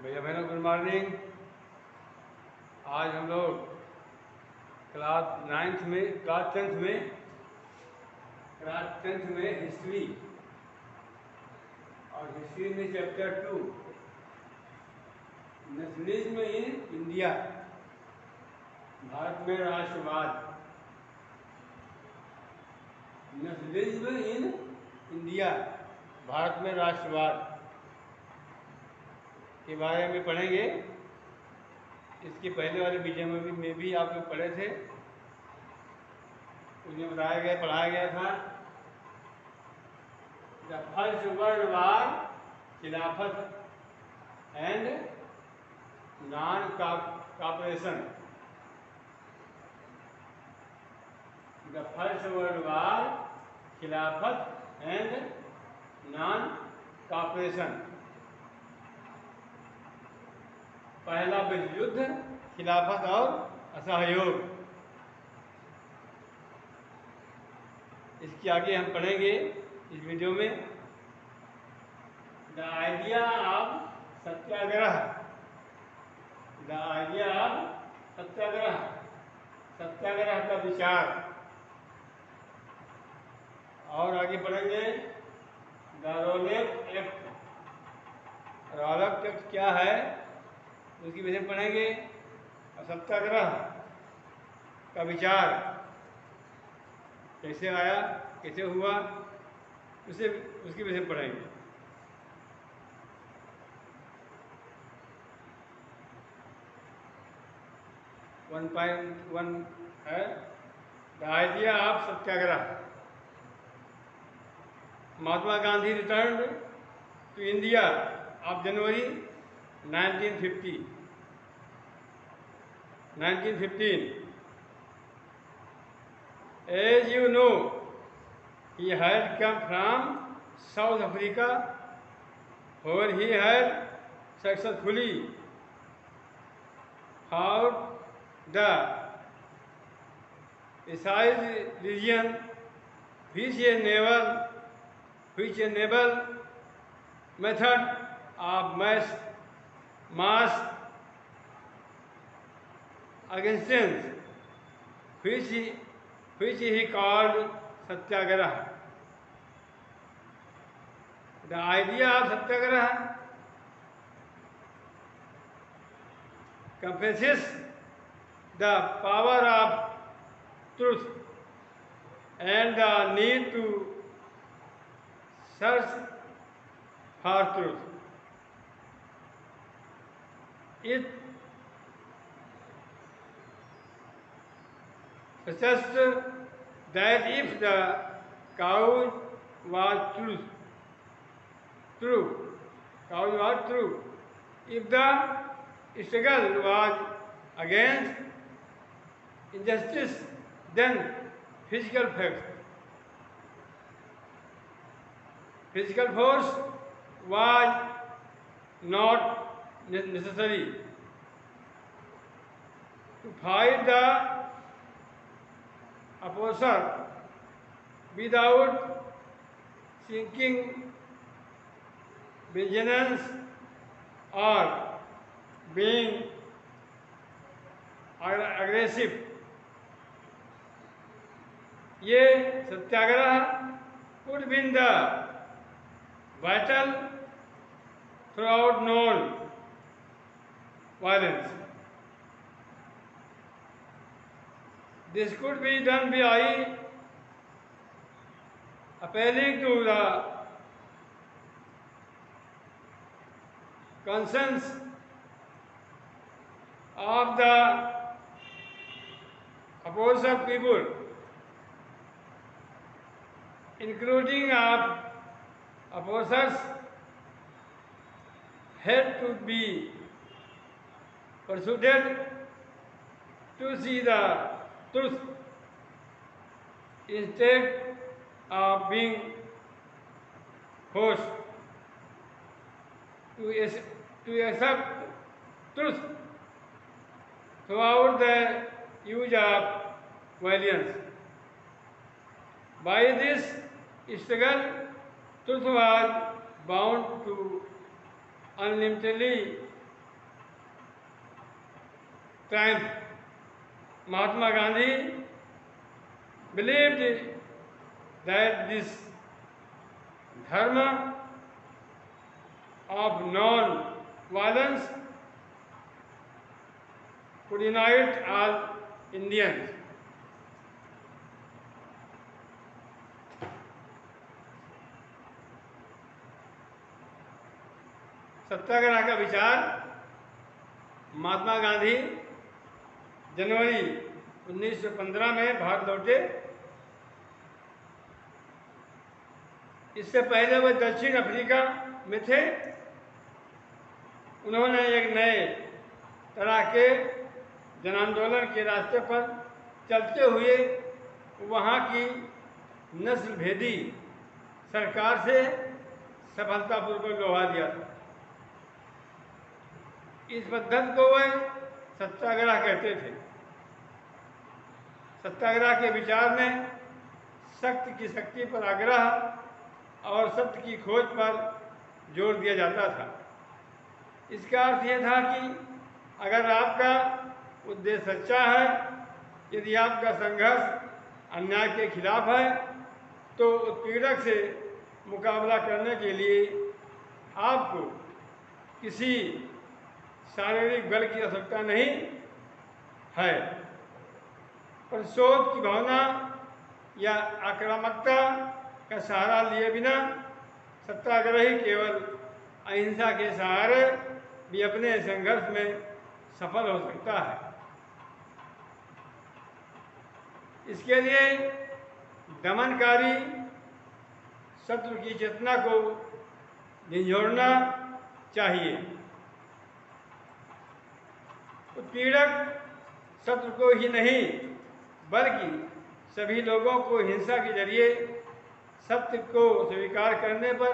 भैया बहनों good morning. आज हम लोग क्लास टेंथ में हिस्ट्री और हिस्ट्री में chapter 2 nationalism in India, Bharat में राष्ट्रवाद। नेशनलिज्म इन इंडिया, भारत में राष्ट्रवाद के बारे में पढ़ेंगे। इसके पहले वाले वीडियो में भी आप लोग पढ़े थे, उसमें पढ़ाया गया था द फर्स्ट वर्ल्ड वार, खिलाफत and non cooperation. The first world war, खिलाफत एंड नॉन कॉपरेशन। पहला विश्व युद्ध, खिलाफत और असहयोग। इसके आगे हम पढ़ेंगे इस वीडियो में the idea of satyagraha. The idea of satyagraha, satyagraha का विचार। और आगे पढ़ेंगे the Rowlatt Act. Rowlatt Act क्या है उसकी विषय पढ़ेंगे। और सत्याग्रह का विचार कैसे आया, कैसे हुआ, उसके विषय पढ़ेंगे। वन पॉइंट वन है the idea of satyagraha. Mahatma Gandhi return to India of January 1915। As you know, he had come from South Africa, where he had successfully fought the precise region which a naval method of mass resistance, which he called Satyagraha. The idea of Satyagraha confesses the power of truth and the need to search for truth. It suggests that if the cause was true, if the struggle was against injustice, then physical force was not necessary to fight the oppressor without seeking vengeance or being aggressive. ये सत्याग्रह would win the battle throughout non-violence. This could be done by appealing to the conscience of the oppressed people, including of oppressors, had to be persuaded to see the truth instead of being forced to accept truth throughout the use of violence. By this struggle, truth was bound to unlimitedly triumph. Mahatma Gandhi believed that this dharma of non-violence could unite all Indians. सत्याग्रह का विचार महात्मा गांधी जनवरी 1915 में भारत लौटे। इससे पहले वे दक्षिण Africa में थे। उन्होंने एक नए तरह के जन आंदोलन के रास्ते पर चलते हुए वहाँ की नस्ल भेदी सरकार से सफलतापूर्वक लौटा दिया था। इस पद्धति को वे सत्याग्रह कहते थे। सत्याग्रह के विचार में सत्य की शक्ति पर आग्रह और सत्य की खोज पर जोर दिया जाता था। इसका अर्थ यह था कि अगर आपका उद्देश्य सच्चा है, यदि आपका संघर्ष अन्याय के खिलाफ है, तो उत्पीड़क से मुकाबला करने के लिए आपको किसी शारीरिक बल की आवश्यकता नहीं है। प्रतिशोध की भावना या आक्रामकता का सहारा लिए बिना सत्याग्रही केवल अहिंसा के सहारे भी अपने संघर्ष में सफल हो सकता है। इसके लिए दमनकारी शत्रु की चेतना को झंझोड़ना चाहिए। उत्पीड़क शत्रु को ही नहीं बल्कि सभी लोगों को हिंसा के जरिए सत्य को स्वीकार करने पर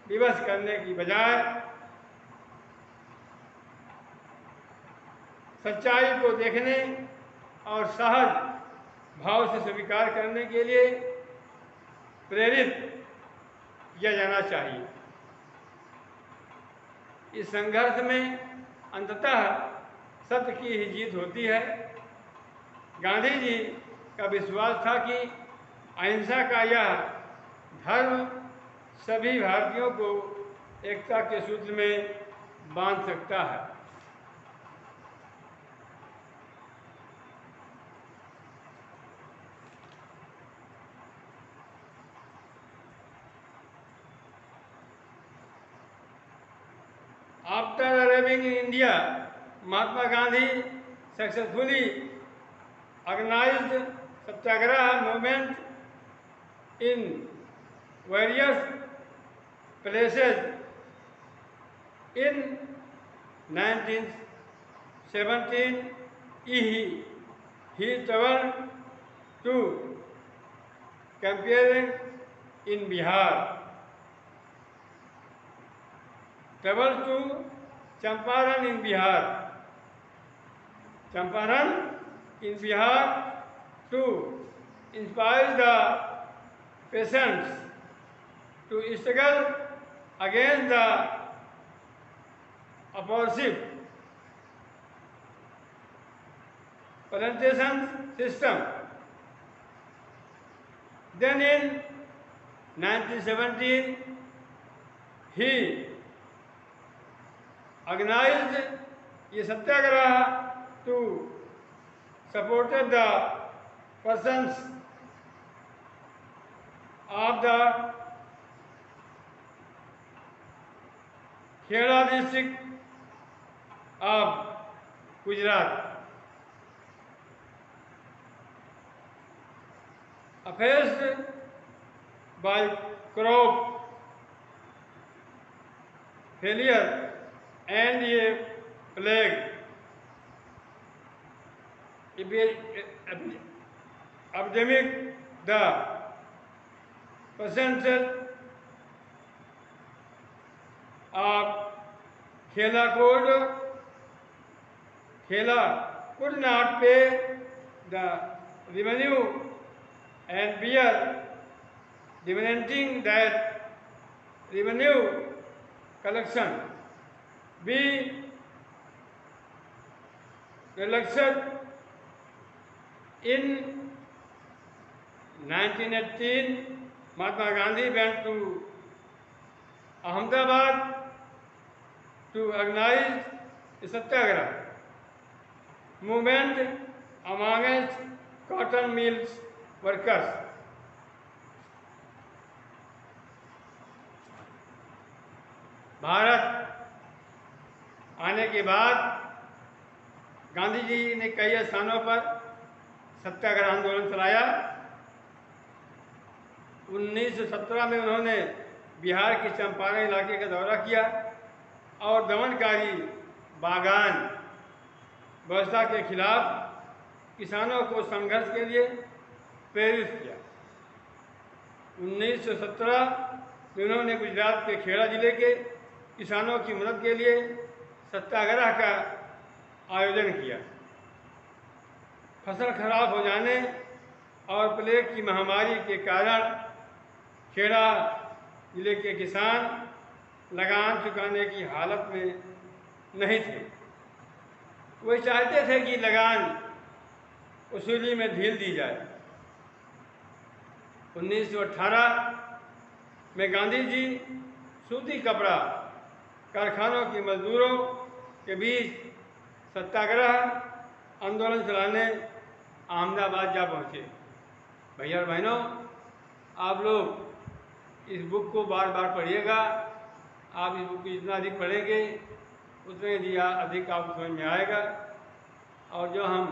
विवश करने की बजाय सच्चाई को देखने और सहज भाव से स्वीकार करने के लिए प्रेरित किया जाना चाहिए। इस संघर्ष में अंततः सत्य की ही जीत होती है। गांधी जी का विश्वास था कि अहिंसा का यह धर्म सभी भारतीयों को एकता के सूत्र में बांध सकता है। After arriving in India, Mahatma Gandhi successfully organized Satyagraha movement in various places. In 1917, he traveled to campaign in Bihar. Traveled to Champaran in Bihar. Champaran in Bihar to inspire the peasants to struggle against the oppressive plantation system. Then in 1917, he organized a satyagraha to support the persons of the Khera district of Gujarat. Affected by crop failure and a plague, epidemic, the percentage of Khela could not pay the revenue and bear demanding that revenue collection be elected in 1918, Mahatma Gandhi went to Ahmedabad to organize a satyagraha movement amongst cotton mills workers. Bharat आने के बाद गांधी जी ने कई स्थानों पर सत्याग्रह आंदोलन चलाया। 1917 में उन्होंने बिहार के चंपारण इलाके का दौरा किया और दमनकारी बागान व्यवस्था के खिलाफ किसानों को संघर्ष के लिए प्रेरित किया। 1917 में उन्होंने गुजरात के खेड़ा जिले के किसानों की मदद के लिए सत्याग्रह का आयोजन किया। फसल खराब हो जाने और प्लेग की महामारी के कारण खेड़ा जिले के किसान लगान चुकाने की हालत में नहीं थे। वे चाहते थे कि लगान वसूली में ढील दी जाए। 1918 में गांधी जी सूती कपड़ा कारखानों के मजदूरों के बीच सत्याग्रह आंदोलन चलाने अहमदाबाद जा पहुँचे। भैया और बहनों, आप लोग इस बुक को बार बार पढ़िएगा। आप इस बुक को जितना अधिक पढ़ेंगे उतने अधिक आपको समझ में आएगा। और जो हम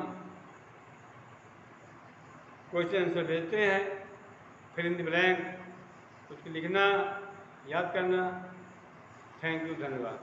क्वेश्चन आंसर भेजते हैं फिर इन द ब्लैंक उसको लिखना, याद करना। थैंक यू, धन्यवाद।